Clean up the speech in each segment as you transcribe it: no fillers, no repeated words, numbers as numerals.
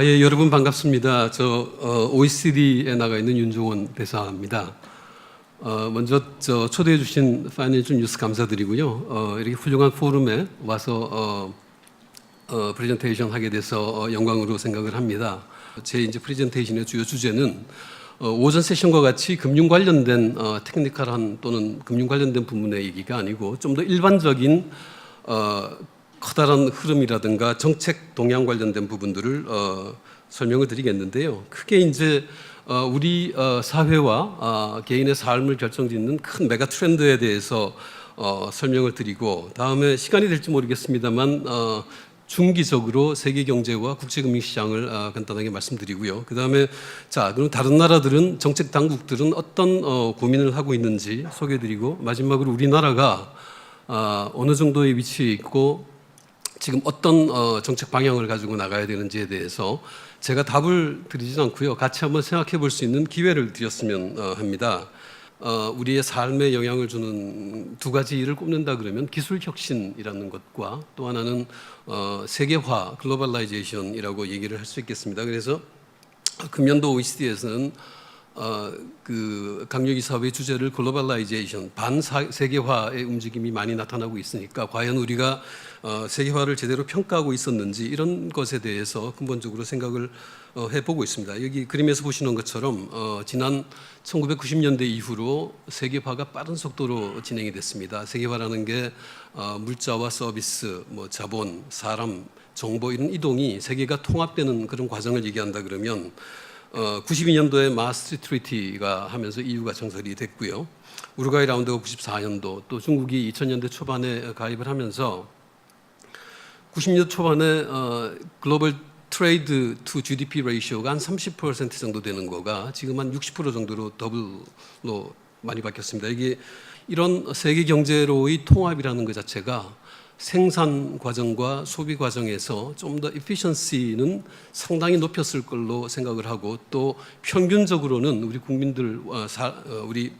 예, 여러분 반갑습니다. OECD에 나가 있는 윤종원 대사입니다. 먼저 초대해 주신 파이낸셜 뉴스 감사드리고요. 이렇게 훌륭한 포럼에 와서 프레젠테이션 하게 돼서 영광으로 생각을 합니다. 제 이제 프레젠테이션의 주요 주제는 오전 세션과 같이 금융 관련된 테크니컬한 또는 금융 관련된 부분의 얘기가 아니고 좀 더 일반적인 커다란 흐름이라든가 정책 동향 관련된 부분들을 설명을 드리겠는데요. 크게 이제 우리 사회와 개인의 삶을 결정짓는 큰 메가 트렌드에 대해서 설명을 드리고, 다음에 시간이 될지 모르겠습니다만 중기적으로 세계 경제와 국제 금융 시장을 간단하게 말씀드리고요. 그다음에 그럼 다른 나라들은, 정책 당국들은 어떤 고민을 하고 있는지 소개해드리고, 마지막으로 우리나라가 어느 정도의 위치에 있고 지금 어떤 정책 방향을 가지고 나가야 되는지에 대해서 제가 답을 드리진 않고요, 같이 한번 생각해 볼 수 있는 기회를 드렸으면 합니다. 우리의 삶에 영향을 주는 두 가지를 꼽는다 그러면 기술 혁신이라는 것과 또 하나는 세계화, 글로벌라이제이션이라고 얘기를 할 수 있겠습니다. 그래서 금년도 OECD에서는 그 강력이사업의 주제를 글로벌라이제이션, 반세계화의 움직임이 많이 나타나고 있으니까 과연 우리가 세계화를 제대로 평가하고 있었는지, 이런 것에 대해서 근본적으로 생각을 해보고 있습니다. 여기 그림에서 보시는 것처럼 지난 1990년대 이후로 세계화가 빠른 속도로 진행이 됐습니다. 세계화라는 게 물자와 서비스, 자본, 사람, 정보 이런 이동이 세계가 통합되는 그런 과정을 얘기한다 그러면 92년도에 마스트리트 트리티가 하면서 EU가 정설이 됐고요. 우루과이 라운드가 94년도, 또 중국이 2000년대 초반에 가입을 하면서 90년대 초반에 글로벌 트레이드 투 GDP 레이시오가 한 30% 정도 되는 거가 지금 한 60% 정도로 더블로 많이 바뀌었습니다. 이게 이런 세계 경제로의 통합이라는 것 자체가 생산 과정과 소비 과정에서 좀 더 에피션시는 상당히 높였을 걸로 생각을 하고, 또 평균적으로는 우리 국민들, 우리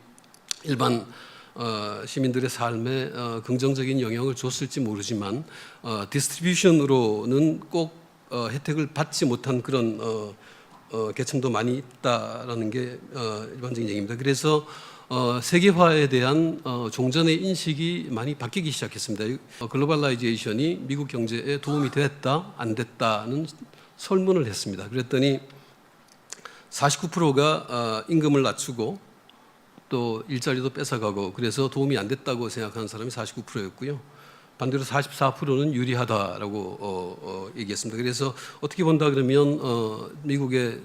일반 시민들의 삶에 긍정적인 영향을 줬을지 모르지만 디스트리뷰션으로는 꼭 혜택을 받지 못한 그런 계층도 많이 있다라는 게 일반적인 얘기입니다. 그래서 세계화에 대한 종전의 인식이 많이 바뀌기 시작했습니다. 글로벌라이제이션이 미국 경제에 도움이 됐다, 안 됐다는 설문을 했습니다. 그랬더니 49%가 임금을 낮추고 또 일자리도 뺏어가고 그래서 도움이 안 됐다고 생각하는 사람이 49%였고요. 반대로 44%는 유리하다라고 얘기했습니다. 그래서 어떻게 본다 그러면 미국의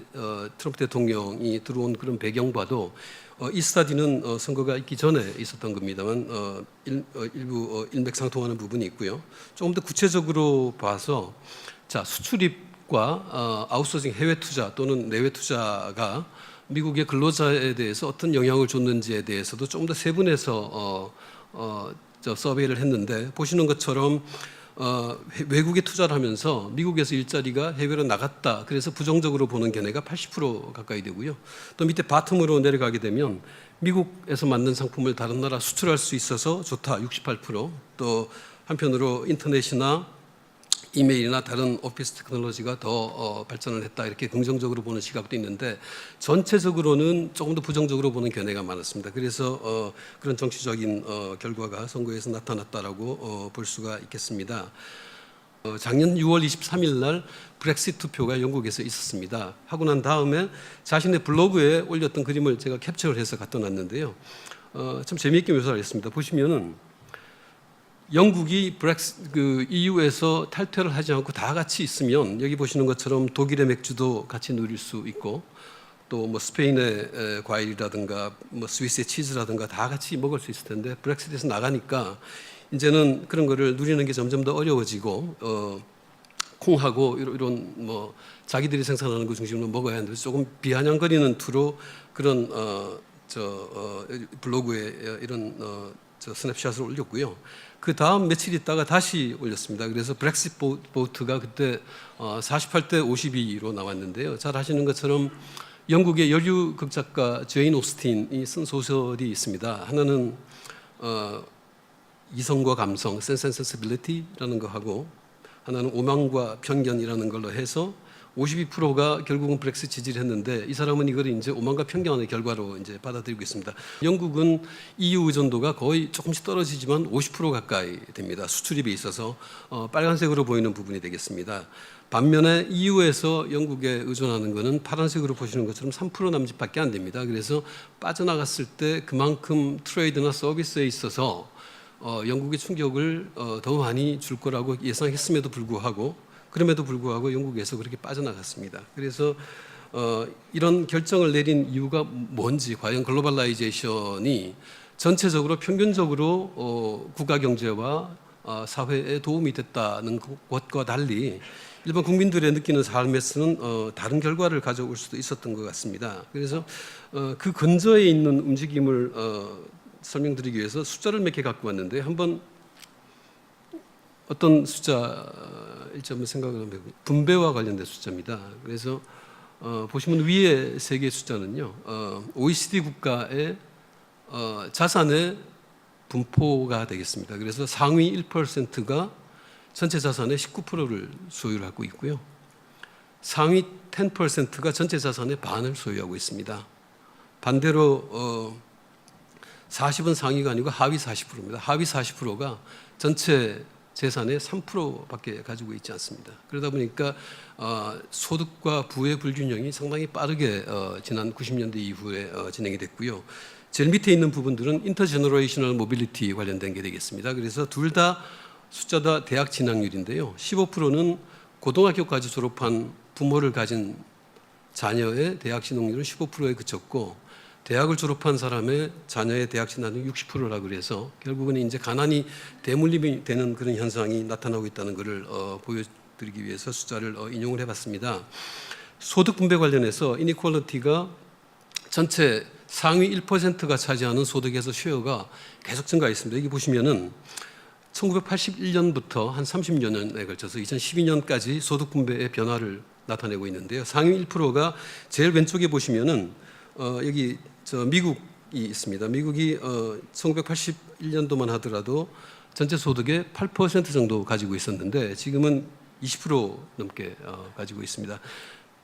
트럼프 대통령이 들어온 그런 배경과도 이 스타디는 선거가 있기 전에 있었던 겁니다만 일부 일맥상통하는 부분이 있고요. 조금 더 구체적으로 봐서 수출입과 아웃소싱 해외 투자 또는 내외 투자가 미국의 근로자에 대해서 어떤 영향을 줬는지에 대해서도 조금 더 세분해서 서베이를 했는데, 보시는 것처럼 외국에 투자를 하면서 미국에서 일자리가 해외로 나갔다, 그래서 부정적으로 보는 견해가 80% 가까이 되고요. 또 밑에 바텀으로 내려가게 되면 미국에서 만든 상품을 다른 나라 수출할 수 있어서 좋다, 68%. 또 한편으로 인터넷이나 이메일이나 다른 오피스 테크놀로지가 더 발전을 했다, 이렇게 긍정적으로 보는 시각도 있는데, 전체적으로는 조금 더 부정적으로 보는 견해가 많았습니다. 그래서 그런 정치적인 결과가 선거에서 나타났다라고 볼 수가 있겠습니다. 작년 6월 23일 날 브렉시트 투표가 영국에서 있었습니다. 하고 난 다음에 자신의 블로그에 올렸던 그림을 제가 캡처를 해서 갖다 놨는데요. 참 재미있게 묘사를 했습니다. 보시면은 영국이 EU에서 탈퇴를 하지 않고 다 같이 있으면, 여기 보시는 것처럼 독일의 맥주도 같이 누릴 수 있고, 또 스페인의 과일이라든가 스위스의 치즈라든가 다 같이 먹을 수 있을 텐데, 브렉시트에서 나가니까 이제는 그런 거를 누리는 게 점점 더 어려워지고 콩하고 이런 자기들이 생산하는 것 중심으로 먹어야 하는데, 조금 비아냥거리는 투로 그런 블로그에 이런 스냅샷을 올렸고요. 그 다음 며칠 있다가 다시 올렸습니다. 그래서 브렉시트 보트가 그때 48대 52로 나왔는데요. 잘 아시는 것처럼 영국의 여류 극작가 제인 오스틴이 쓴 소설이 있습니다. 하나는 이성과 감성, 센스 앤 센시빌리티라는 거 하고, 하나는 오만과 편견이라는 걸로 해서 52%가 결국은 브렉시트 지지를 했는데 이 사람은 이걸 이제 오만과 편견의 결과로 이제 받아들이고 있습니다. 영국은 EU 의존도가 거의 조금씩 떨어지지만 50% 가까이 됩니다. 수출입에 있어서 빨간색으로 보이는 부분이 되겠습니다. 반면에 EU에서 영국에 의존하는 것은 파란색으로 보시는 것처럼 3% 남짓밖에 안 됩니다. 그래서 빠져나갔을 때 그만큼 트레이드나 서비스에 있어서 영국의 충격을 더 많이 줄 거라고 예상했음에도 불구하고 그럼에도 불구하고 영국에서 그렇게 빠져나갔습니다. 그래서 이런 결정을 내린 이유가 뭔지, 과연 글로벌라이제이션이 전체적으로 평균적으로 국가 경제와 사회에 도움이 됐다는 것과 달리 일반 국민들의 느끼는 삶에서는 다른 결과를 가져올 수도 있었던 것 같습니다. 그래서 그 근저에 있는 움직임을 설명드리기 위해서 숫자를 몇 개 갖고 왔는데 한번 어떤 숫자일지 한번 생각을 해보면 분배와 관련된 숫자입니다. 그래서 보시면 위에 세 개의 숫자는요, OECD 국가의 자산의 분포가 되겠습니다. 그래서 상위 1%가 전체 자산의 19%를 소유하고 있고요. 상위 10%가 전체 자산의 반을 소유하고 있습니다. 반대로 40은 상위가 아니고 하위 40%입니다. 하위 40%가 전체 재산의 3%밖에 가지고 있지 않습니다. 그러다 보니까 소득과 부의 불균형이 상당히 빠르게 지난 90년대 이후에 진행이 됐고요. 제일 밑에 있는 부분들은 인터제너레이셔널 모빌리티 관련된 게 되겠습니다. 그래서 둘 다 숫자 다 대학 진학률인데요. 15%는 고등학교까지 졸업한 부모를 가진 자녀의 대학 진학률은 15%에 그쳤고 대학을 졸업한 사람의 자녀의 대학 진학률 60%라고 그래서 결국은 이제 가난이 대물림이 되는 그런 현상이 나타나고 있다는 것을 보여드리기 위해서 숫자를 인용을 해봤습니다. 소득 분배 관련해서 이니퀄리티가 전체 상위 1%가 차지하는 소득에서 쉐어가 계속 증가했습니다. 여기 보시면은 1981년부터 한 30여 년에 걸쳐서 2012년까지 소득 분배의 변화를 나타내고 있는데요. 상위 1%가 제일 왼쪽에 보시면은 여기 미국이 있습니다. 미국이 1981년도만 하더라도 전체 소득의 8% 정도 가지고 있었는데 지금은 20% 넘게 가지고 있습니다.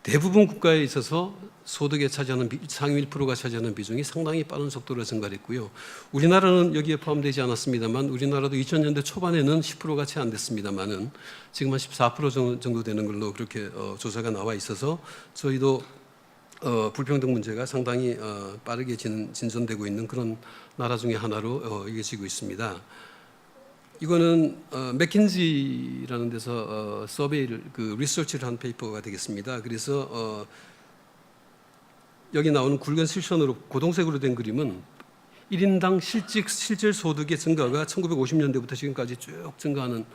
대부분 국가에 있어서 소득에 차지하는 상위 1%가 차지하는 비중이 상당히 빠른 속도로 증가했고요. 우리나라는 여기에 포함되지 않았습니다만 우리나라도 2000년대 초반에는 10%가 채 안 됐습니다만은 지금 한 14% 정도 되는 걸로 그렇게 조사가 나와 있어서 저희도 불평등 문제가 상당히 빠르게 진전되고 있는 그런 나라 중에 하나로 여겨지고 있습니다. 이거는 맥킨지라는 데서 서베이를 리서치를 한 페이퍼가 되겠습니다. 그래서 여기 나오는 굵은 실선으로 고동색으로 된 그림은 1인당 실질 소득의 증가가 1950년대부터 지금까지 쭉 증가하는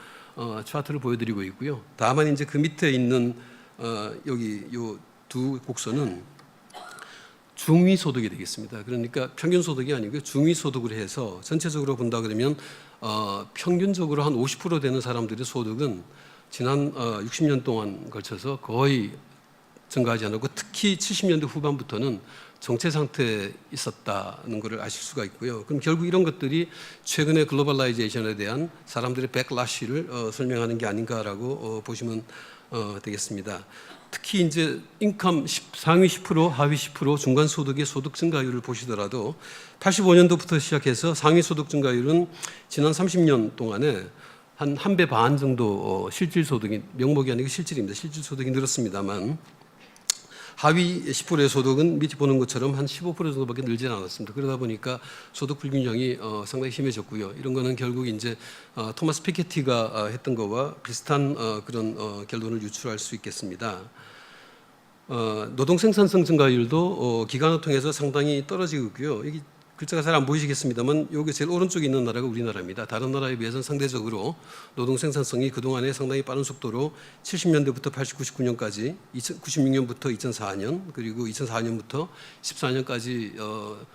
차트를 보여드리고 있고요. 다만 이제 그 밑에 있는 여기 요 두 곡선은 중위 소득이 되겠습니다. 그러니까 평균 소득이 아니고요. 중위 소득을 해서 전체적으로 본다 그러면 평균적으로 한 50% 되는 사람들의 소득은 지난 60년 동안 걸쳐서 거의 증가하지 않았고 특히 70년대 후반부터는 정체 상태에 있었다는 것을 아실 수가 있고요. 그럼 결국 이런 것들이 최근의 글로벌라이제이션에 대한 사람들의 백라시를 설명하는 게 아닌가라고 보시면 되겠습니다. 특히 이제 인컴 상위 10%, 하위 10% 중간 소득의 소득 증가율을 보시더라도 85년도부터 시작해서 상위 소득 증가율은 지난 30년 동안에 한 배 반 정도 실질 소득이 명목이 아니고 실질입니다. 실질 소득이 늘었습니다만 하위 10%의 소득은 밑에 보는 것처럼 한 15% 정도밖에 늘지 않았습니다. 그러다 보니까 소득 불균형이 상당히 심해졌고요. 이런 거는 결국 이제 토마스 피케티가 했던 거와 비슷한 그런 결론을 유출할 수 있겠습니다. 노동 생산성 증가율도 기간을 통해서 상당히 떨어지고 있고요. 여기 글자가 잘 안 보이시겠습니다만 여기 제일 오른쪽에 있는 나라가 우리나라입니다. 다른 나라에 비해서는 상대적으로 노동 생산성이 그동안에 상당히 빠른 속도로 70년대부터 99년까지 96년부터 2004년 그리고 2004년부터 14년까지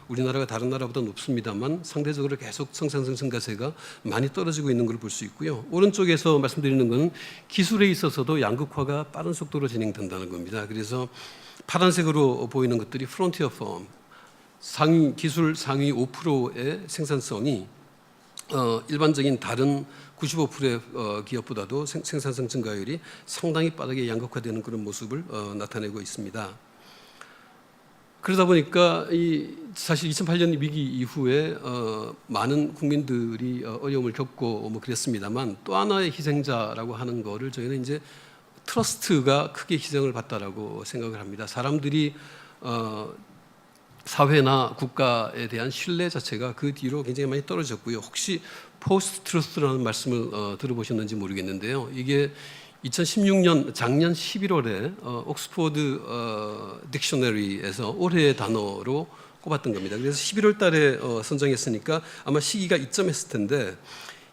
우리나라가 다른 나라보다 높습니다만 상대적으로 계속 생산성 증가세가 많이 떨어지고 있는 걸 볼 수 있고요. 오른쪽에서 말씀드리는 것은 기술에 있어서도 양극화가 빠른 속도로 진행된다는 겁니다. 그래서 파란색으로 보이는 것들이 프론티어 펌 기술 상위 5%의 생산성이 일반적인 다른 95%의 기업보다도 생산성 증가율이 상당히 빠르게 양극화되는 그런 모습을 나타내고 있습니다. 그러다 보니까 사실 2008년 위기 이후에 많은 국민들이 어려움을 겪고 뭐 그랬습니다만, 또 하나의 희생자라고 하는 거를 저희는 이제 트러스트가 크게 희생을 받다라고 생각을 합니다. 사람들이 사회나 국가에 대한 신뢰 자체가 그 뒤로 굉장히 많이 떨어졌고요. 혹시 포스트 트루스라는 말씀을 들어보셨는지 모르겠는데요. 이게 2016년 작년 11월에 옥스포드 딕셔너리에서 올해의 단어로 꼽았던 겁니다. 그래서 11월 달에 선정했으니까 아마 시기가 이점했을 텐데,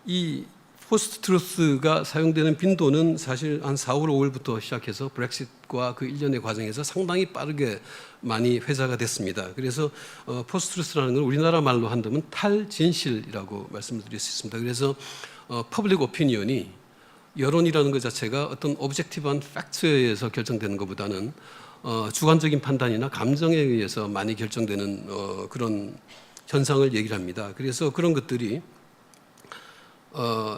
이 포스트 트루스가 사용되는 빈도는 사실 한 4월, 5월부터 시작해서 브렉시트과 그 일련의 과정에서 상당히 빠르게 많이 회자가 됐습니다. 그래서 포스트 트루스라는 걸 우리나라 말로 한다면 탈진실이라고 말씀을 드릴 수 있습니다. 그래서 퍼블릭 오피니언이, 여론이라는 것 자체가 어떤 오브젝티브한 팩트에 의해서 결정되는 것보다는 주관적인 판단이나 감정에 의해서 많이 결정되는 그런 현상을 얘기를 합니다. 그래서 그런 것들이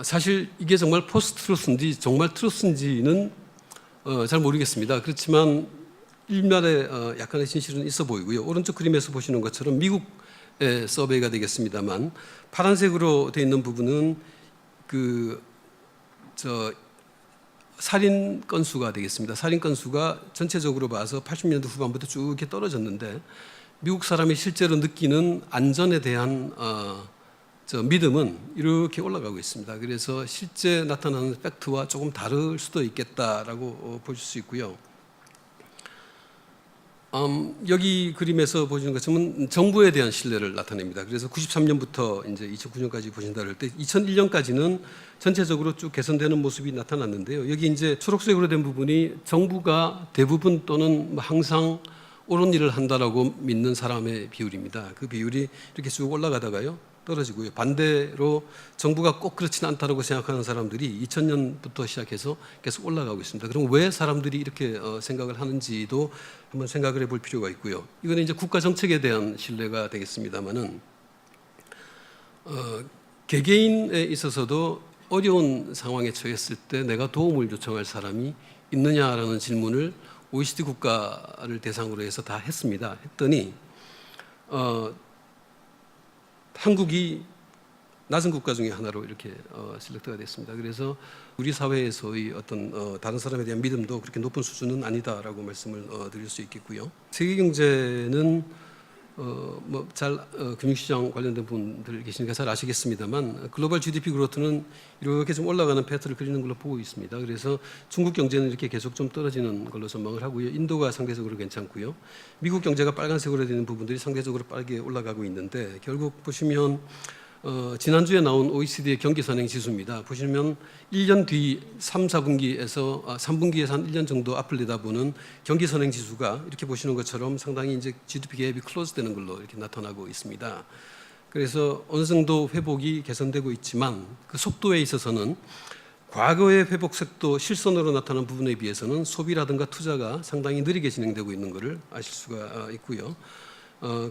사실 이게 정말 포스트 트루스인지 정말 트루스인지는 잘 모르겠습니다. 그렇지만 일말의 약간의 진실은 있어 보이고요. 오른쪽 그림에서 보시는 것처럼 미국의 서베이가 되겠습니다만, 파란색으로 되어 있는 부분은 살인 건수가 되겠습니다. 살인 건수가 전체적으로 봐서 80년대 후반부터 쭉 이렇게 떨어졌는데, 미국 사람이 실제로 느끼는 안전에 대한 믿음은 이렇게 올라가고 있습니다. 그래서 실제 나타나는 팩트와 조금 다를 수도 있겠다라고 보실 수 있고요. 여기 그림에서 보시는 것처럼 정부에 대한 신뢰를 나타냅니다. 그래서 93년부터 이제 2009년까지 보신다 할 때 2001년까지는 전체적으로 쭉 개선되는 모습이 나타났는데요. 여기 이제 초록색으로 된 부분이 정부가 대부분 또는 항상 옳은 일을 한다라고 믿는 사람의 비율입니다. 그 비율이 이렇게 쭉 올라가다가요, 떨어지고요. 반대로 정부가 꼭 그렇지는 않다고 생각하는 사람들이 2000년부터 시작해서 계속 올라가고 있습니다. 그럼 왜 사람들이 이렇게 생각을 하는지도 한번 생각을 해볼 필요가 있고요. 이거는 이제 국가 정책에 대한 신뢰가 되겠습니다만은, 개개인에 있어서도 어려운 상황에 처했을 때 내가 도움을 요청할 사람이 있느냐라는 질문을 OECD 국가를 대상으로 해서 다 했습니다. 했더니 한국이 낮은 국가 중에 하나로 이렇게 실렉트가 됐습니다. 그래서 우리 사회에서의 어떤 다른 사람에 대한 믿음도 그렇게 높은 수준은 아니다라고 말씀을 드릴 수 있겠고요. 세계 경제는 금융시장 관련된 분들 계시니까 잘 아시겠습니다만, 글로벌 GDP 그로트는 이렇게 좀 올라가는 패턴을 그리는 걸로 보고 있습니다. 그래서 중국 경제는 이렇게 계속 좀 떨어지는 걸로 전망을 하고요. 인도가 상대적으로 괜찮고요. 미국 경제가 빨간색으로 되는 부분들이 상대적으로 빠르게 올라가고 있는데, 결국 보시면 지난주에 나온 OECD의 경기 선행 지수입니다. 보시면 1년 뒤 3, 4분기에서 3분기에서 한 1년 정도 앞을 내다보는 경기 선행 지수가 이렇게 보시는 것처럼 상당히 이제 GDP 갭이 클로즈되는 걸로 이렇게 나타나고 있습니다. 그래서 어느 정도 회복이 개선되고 있지만, 그 속도에 있어서는 과거의 회복 속도, 실선으로 나타난 부분에 비해서는 소비라든가 투자가 상당히 느리게 진행되고 있는 것을 아실 수가 있고요.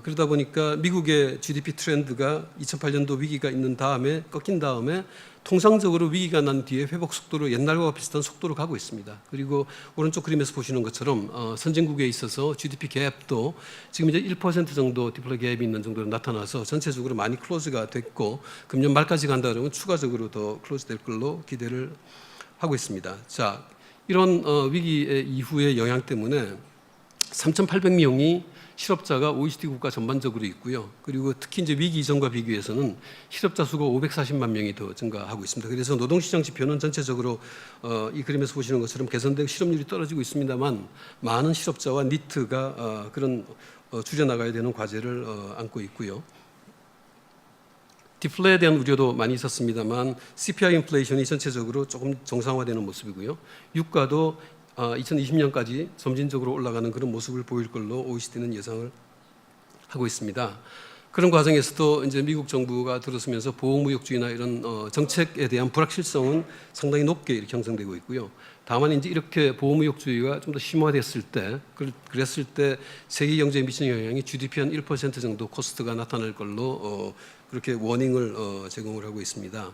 그러다 보니까 미국의 GDP 트렌드가 2008년도 위기가 있는 다음에 꺾인 다음에 통상적으로 위기가 난 뒤에 회복 속도로 옛날과 비슷한 속도로 가고 있습니다. 그리고 오른쪽 그림에서 보시는 것처럼 선진국에 있어서 GDP 갭도 지금 이제 1% 정도 디플레 갭이 있는 정도로 나타나서 전체적으로 많이 클로즈가 됐고, 금년 말까지 간다 그러면 추가적으로 더 클로즈 될 걸로 기대를 하고 있습니다. 자, 이런 위기 이후의 영향 때문에 3,800명이 실업자가 OECD 국가 전반적으로 있고요. 그리고 특히 이제 위기 이전과 비교해서는 실업자 수가 540만 명이 더 증가하고 있습니다. 그래서 노동시장 지표는 전체적으로 이 그림에서 보시는 것처럼 개선되고 실업률이 떨어지고 있습니다만, 많은 실업자와 니트가 그런 줄여나가야 되는 과제를 안고 있고요. 디플레에 대한 우려도 많이 있었습니다만, CPI 인플레이션이 전체적으로 조금 정상화되는 모습이고요. 유가도 2020년까지 점진적으로 올라가는 그런 모습을 보일 걸로 OECD는 예상을 하고 있습니다. 그런 과정에서도 이제 미국 정부가 들어서면서 보호무역주의나 이런 정책에 대한 불확실성은 상당히 높게 이렇게 형성되고 있고요. 다만 이제 이렇게 보호무역주의가 좀 더 심화됐을 때, 그랬을 때 세계 경제에 미치는 영향이 GDP 한 1% 정도 코스트가 나타날 걸로 그렇게 워닝을 제공을 하고 있습니다.